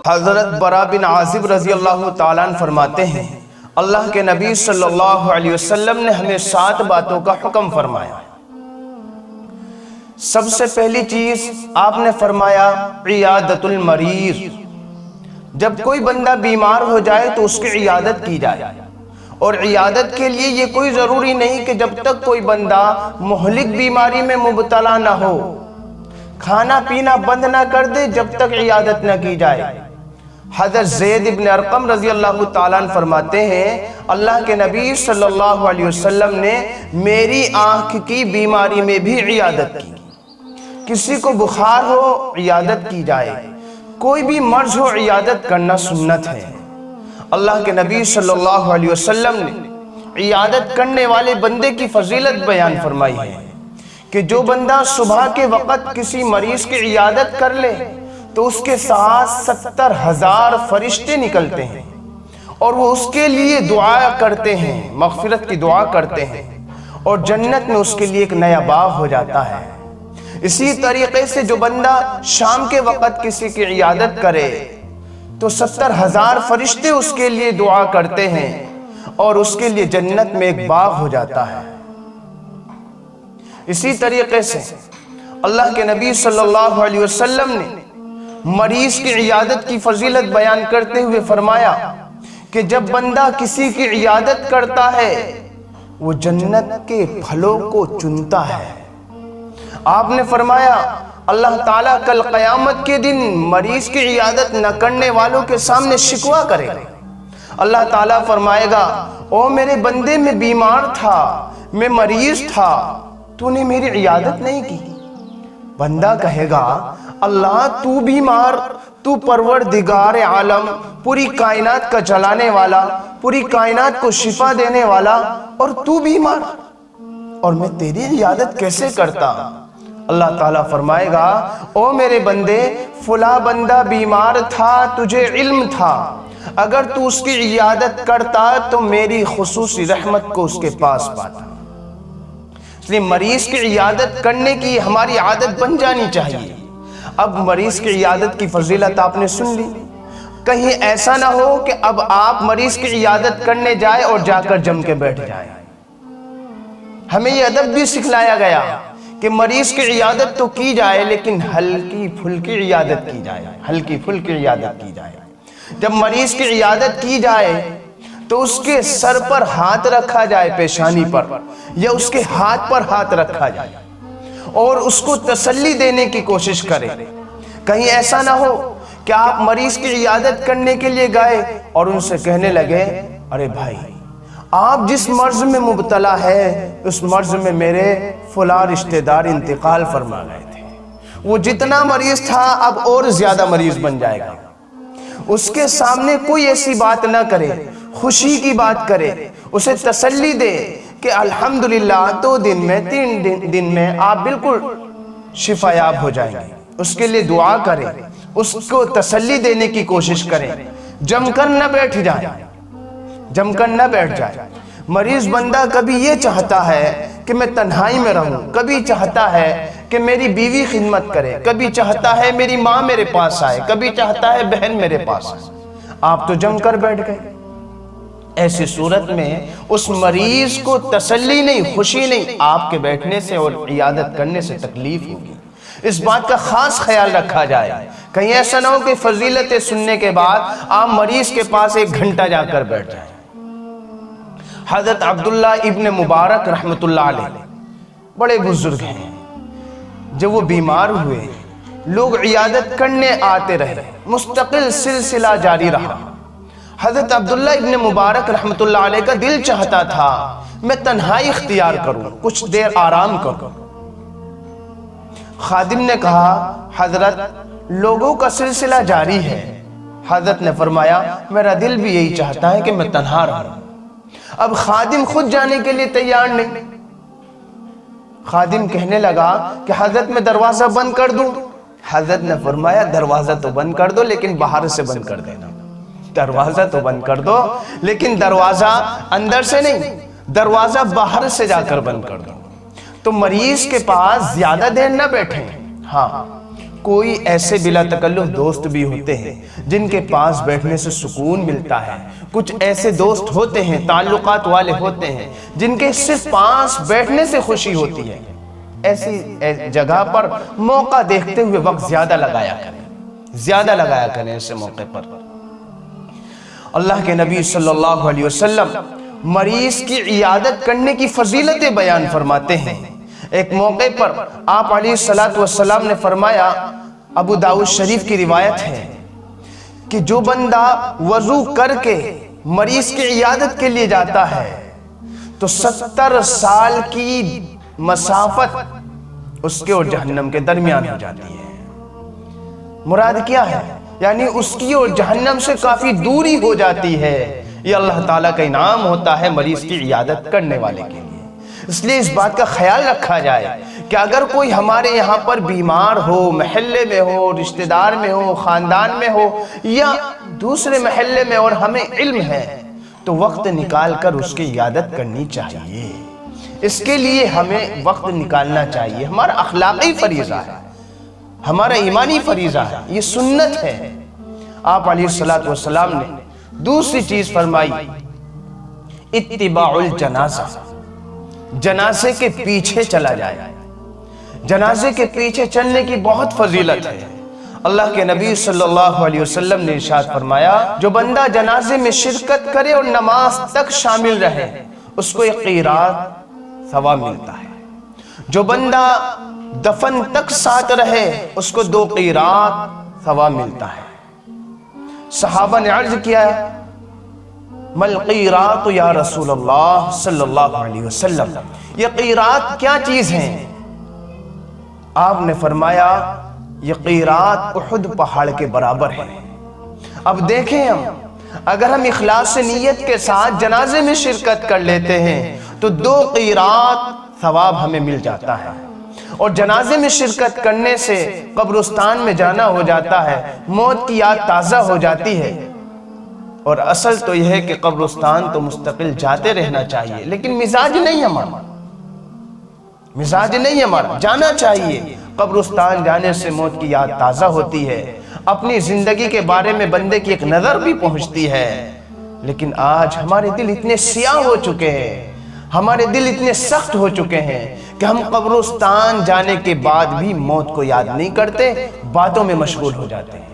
حضرت برا بن عازب رضی اللہ تعالیٰ عنہ فرماتے ہیں اللہ کے نبی صلی اللہ علیہ وسلم نے ہمیں 7 باتوں کا حکم فرمایا۔ سب سے پہلی چیز آپ نے فرمایا عیادت المریض، جب کوئی بندہ بیمار ہو جائے تو اس کی عیادت کی جائے، اور عیادت کے لیے یہ کوئی ضروری نہیں کہ جب تک کوئی بندہ مہلک بیماری میں مبتلا نہ ہو، کھانا پینا بند نہ کر دے جب تک عیادت نہ کی جائے۔ حضرت زید بن ارقم رضی اللہ تعالیٰ عنہ فرماتے ہیں اللہ کے نبی صلی اللہ علیہ وسلم نے میری آنکھ کی بیماری میں بھی عیادت کی۔ کسی کو بخار ہو عیادت کی جائے، کوئی بھی مرض ہو عیادت کرنا سنت ہے۔ اللہ کے نبی صلی اللہ علیہ وسلم نے عیادت کرنے والے بندے کی فضیلت بیان فرمائی ہے کہ جو بندہ صبح کے وقت کسی مریض کی عیادت کر لے تو اس کے ساتھ 70,000 فرشتے نکلتے ہیں اور وہ اس کے لیے دعا کرتے ہیں، مغفرت کی دعا کرتے ہیں، اور جنت میں اس کے لیے ایک نیا باغ ہو جاتا ہے۔ اسی طریقے سے جو بندہ شام کے وقت کسی کی عیادت کرے تو 70,000 فرشتے اس کے لیے دعا کرتے ہیں اور اس کے لیے جنت میں ایک باغ ہو جاتا ہے۔ اسی طریقے سے اللہ کے نبی صلی اللہ علیہ وسلم نے مریض کی عیادت کی فضیلت بیان کرتے ہوئے فرمایا کہ جب بندہ کسی کی عیادت کرتا ہے وہ جنت کے پھلوں کو چنتا ہے۔ آپ نے فرمایا اللہ تعالیٰ کل قیامت کے دن مریض کی عیادت نہ کرنے والوں کے سامنے شکوہ کرے گا۔ اللہ تعالیٰ فرمائے گا او میرے بندے میں بیمار تھا، میں مریض تھا، تو نے میری عیادت نہیں کی۔ بندہ کہے گا اللہ تو بیمار، تو پروردگار عالم، پوری کائنات کا چلانے والا، پوری کائنات کو شفا دینے والا، اور تو بیمار، اور میں تیری عیادت کیسے کرتا؟ اللہ تعالیٰ فرمائے گا او میرے بندے فلاں بندہ بیمار تھا، تجھے علم تھا، اگر تو اس کی عیادت کرتا تو میری خصوصی رحمت کو اس کے پاس پاتا۔ اس لیے مریض کی عیادت کرنے کی ہماری عادت بن جانی چاہیے۔ اب مریض کی عیادت کی فضیلت آپ نے سن لی، کہیں ایسا نہ ہو کہ اب آپ مریض کی عیادت کرنے جائے اور جا کر جم کے بیٹھ جائے۔ ہمیں یہ ادب بھی سکھلایا گیا کہ مریض کی عیادت تو کی جائے لیکن ہلکی پھلکی عیادت کی جائے، ہلکی پھلکی عیادت کی جائے۔ جب مریض کی عیادت کی جائے تو اس کے سر پر ہاتھ رکھا جائے، پیشانی پر یا اس کے ہاتھ پر ہاتھ رکھا جائے اور اس کو تسلی دینے کی کوشش کرے۔ کہیں ایسا نہ ہو کہ آپ مریض کی عیادت کرنے کے لیے گئے اور ان سے کہنے لگے ارے بھائی آپ جس مرض میں مبتلا ہے اس مرض میں میرے فلاں رشتہ دار انتقال فرما گئے تھے، وہ جتنا مریض تھا اب اور زیادہ مریض بن جائے گا۔ اس کے سامنے کوئی ایسی بات نہ کرے، خوشی کی بات کرے، اسے تسلی دے کہ الحمدللہ 2 دن میں 3 دن میں آپ بالکل شفا یاب ہو جائیں گے۔ اس کے لیے دعا کرے، اس کو تسلی دینے کی کوشش کریں، جم کر نہ بیٹھ جائیں، جم کر نہ بیٹھ جائے۔ مریض بندہ کبھی یہ چاہتا ہے کہ میں تنہائی میں رہوں، کبھی چاہتا ہے کہ میری بیوی خدمت کرے، کبھی چاہتا ہے میری ماں میرے پاس آئے، کبھی چاہتا ہے بہن میرے پاس آئے۔ آپ تو جم کر بیٹھ گئے۔ ایسی صورت میں اس مریض کو تسلی نہیں، خوشی نہیں، آپ کے بیٹھنے سے اور عیادت کرنے سے تکلیف ہوگی۔ اس بات کا خاص خیال رکھا جائے، کہیں ایسا نہ ہو کہ فضیلتیں سننے کے بعد آپ مریض کے پاس 1 گھنٹہ جا کر بیٹھ جائیں۔ حضرت عبداللہ ابن مبارک رحمت اللہ علیہ بڑے بزرگ ہیں، جب وہ بیمار ہوئے لوگ عیادت کرنے آتے رہے، مستقل سلسلہ جاری رہا۔ حضرت عبداللہ ابن مبارک رحمت اللہ علیہ کا دل چاہتا تھا میں تنہائی اختیار کروں، کچھ دیر آرام کروں۔ خادم نے کہا حضرت لوگوں کا سلسلہ جاری ہے۔ حضرت نے فرمایا میرا دل بھی یہی چاہتا ہے کہ میں تنہا رہوں۔ اب خادم خود جانے کے لیے تیار نہیں۔ خادم کہنے لگا کہ حضرت میں دروازہ بند کر دوں؟ حضرت نے فرمایا دروازہ تو بند کر دو لیکن باہر سے بند کر دینا۔ دروازہ تو بند کر دو لیکن دروازہ اندر سے نہیں، دروازہ باہر سے جا کر بند کر دو۔ تو مریض کے پاس زیادہ دیر نہ بیٹھیں، ہاں کوئی ایسے بلا تکلف دوست بھی ہوتے ہیں جن کے پاس بیٹھنے سے سکون ملتا ہے، کچھ ایسے دوست ہوتے ہیں، تعلقات والے ہوتے ہیں جن کے صرف پاس بیٹھنے سے خوشی ہوتی ہے۔ ایسی جگہ پر موقع دیکھتے ہوئے وقت زیادہ لگایا کریں ایسے موقع پر۔ اللہ کے نبی صلی اللہ علیہ وسلم مریض کی عیادت کرنے کی فضیلتیں بیان فرماتے ہیں۔ ایک موقع پر آپ علیہ السلام نے فرمایا، ابو داؤد شریف کی روایت ہے کہ جو بندہ وضو کر کے مریض کی عیادت کے لیے جاتا ہے تو 70 سال کی مسافت اس کے اور جہنم کے درمیان ہو جاتی ہے۔ مراد کیا ہے؟ یعنی اس کی اور جہنم سے کافی دوری ہو جاتی ہے۔ یہ اللہ تعالیٰ کا انعام ہوتا ہے مریض کی عیادت کرنے والے کے لیے۔ اس لیے اس بات کا خیال رکھا جائے کہ اگر کوئی ہمارے یہاں پر بیمار ہو، محلے میں ہو، رشتہ دار میں ہو، خاندان میں ہو یا دوسرے محلے میں، اور ہمیں علم ہے تو وقت نکال کر اس کی عیادت کرنی چاہیے۔ اس کے لیے ہمیں وقت نکالنا چاہیے۔ ہمارا اخلاقی فریضہ ہے، ہمارا ایمانی فریضہ ہے، یہ سنت ہے۔ آپ علیہ السلام نے دوسری چیز فرمائی، اتباع الجنازہ، جنازے کے پیچھے چلا جائے۔ جنازے کے پیچھے چلنے کی بہت فضیلت ہے۔ اللہ کے نبی صلی اللہ علیہ وسلم نے ارشاد فرمایا، جو بندہ جنازے میں شرکت کرے اور نماز تک شامل رہے اس کو 1 قیراط ثواب ملتا ہے۔ جو بندہ دفن تک ساتھ رہے اس کو 2 قیراط ثواب ملتا ہے۔ صحابہ نے عرض کیا، مل قیراط یا رسول اللہ صلی اللہ علیہ وسلم، یہ قیراط کیا چیز ہیں؟ آپ نے فرمایا، یہ قیراط احد پہاڑ کے برابر ہے۔ اب دیکھیں، اگر ہم اخلاص نیت کے ساتھ جنازے میں شرکت کر لیتے ہیں تو 2 قیراط ثواب ہمیں مل جاتا ہے، اور جنازے میں شرکت کرنے سے قبرستان میں جانا ہو جاتا ہے، موت کی یاد تازہ ہو جاتی ہے۔ اور اصل تو یہ ہے کہ قبرستان تو مستقل جاتے رہنا چاہیے، لیکن مزاج نہیں ہمارا، جانا چاہیے۔ قبرستان جانے سے موت کی یاد تازہ ہوتی ہے، اپنی زندگی کے بارے میں بندے کی ایک نظر بھی پہنچتی ہے۔ لیکن آج ہمارے دل اتنے سیاہ ہو چکے ہیں، ہمارے دل اتنے سخت ہو چکے ہیں کہ ہم قبرستان جانے کے بعد بھی موت کو یاد نہیں کرتے، باتوں میں مشغول ہو جاتے ہیں۔